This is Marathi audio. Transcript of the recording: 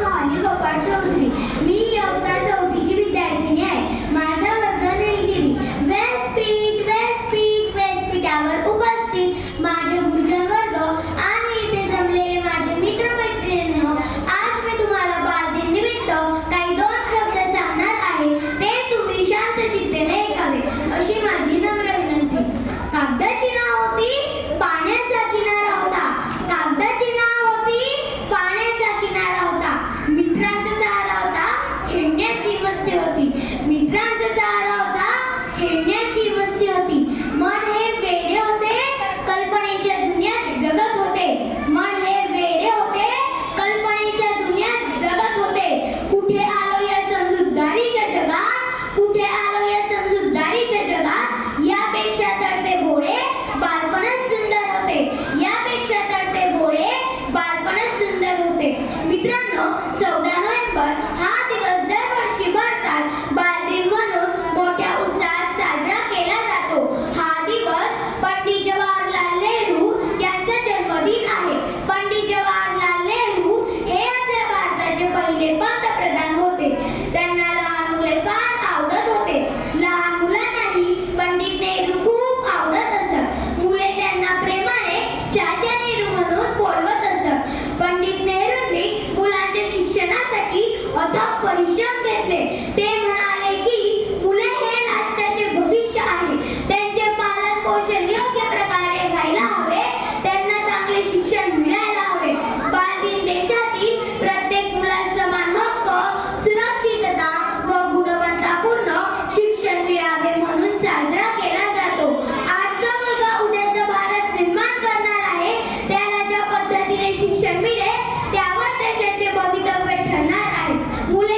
सुहानी गोपाळ चौधरी. मी इयत्ता चौथीची विद्यार्थिनी आहे. माझा वर्ग निलगिरी. व्यासपीठावर उपस्थित माझे गुरुजन वर्ग आणि इथे जमलेले माझे मित्रमैत्रिणींनो, आज मी तुम्हाला बालदिन निमित्त काही 2 शब्द सांगणार आहे. ते तुम्ही शांत चित्तेने ऐकावे अशी माझी नम्र विनंती. कागदाची नाव होती, पाण्याचा किनारा होता. कागदाची नाव होती, पाण्याचा किनारा होता. मित्रांचा सहारा होता, खेळण्याची मस्ती होती. मित्रांचा सहारा होता, खेळण्याची मस्ती होती. मन हे वेडे होते, कल्पनेच्या दुनियात जगत होते. मन हे वेडे होते, कल्पनेच्या दुनियात जगत होते. कुठे आलो या समजूतदारीच्या जगात, कुठे आलो या समजूतदारीच्या जगात. यापेक्षा तडते भोळे बालपणच सुंदर होते. यापेक्षा तडते भोळे बालपणच सुंदर होते. मित्रांनो, 14 नोव्हेंबर हा दिवस दरवर्षी भारतात बालदिन म्हणून मोठ्या उत्साहात साजरा केला जातो. हा दिवस पंडित जवाहरलाल नेहरू यांचा जन्मदिन आहे. पंडित जवाहरलाल नेहरू हे आपल्या भारताचे पहिले पंतप्रधान होते. त्यांना लहान मुले फार आवडत होते. लहान मुलांनाही पंडित नेहरू खूप आवडत असत. मुले त्यांना प्रेमाने चाचा नेहरू म्हणून बोलवत असत. पंडित नेहरूंनी मुलांच्या शिक्षणासाठी अथक परिश्रम घेतले. ते म्हणाले की मुले हे राष्ट्राचे भविष्य आहे. त्यांचे पालन पोषण योग्य प्रकारे व्हायला हवे. त्यांना चांगले शिक्षण मिळायला हवे. बालदिन देशातील प्रत्येक मुलाला समान हक्क, सुरक्षितता व गुणवत्तापूर्ण शिक्षण मिळावे म्हणून साजरा केला जातो. आजचा मुलगा उद्याचा भारत निर्माण करणार आहे. त्याला ज्या पद्धतीने शिक्षण मिळेल त्यावर देशाचे भवितव्य ठरणार आहे. मुले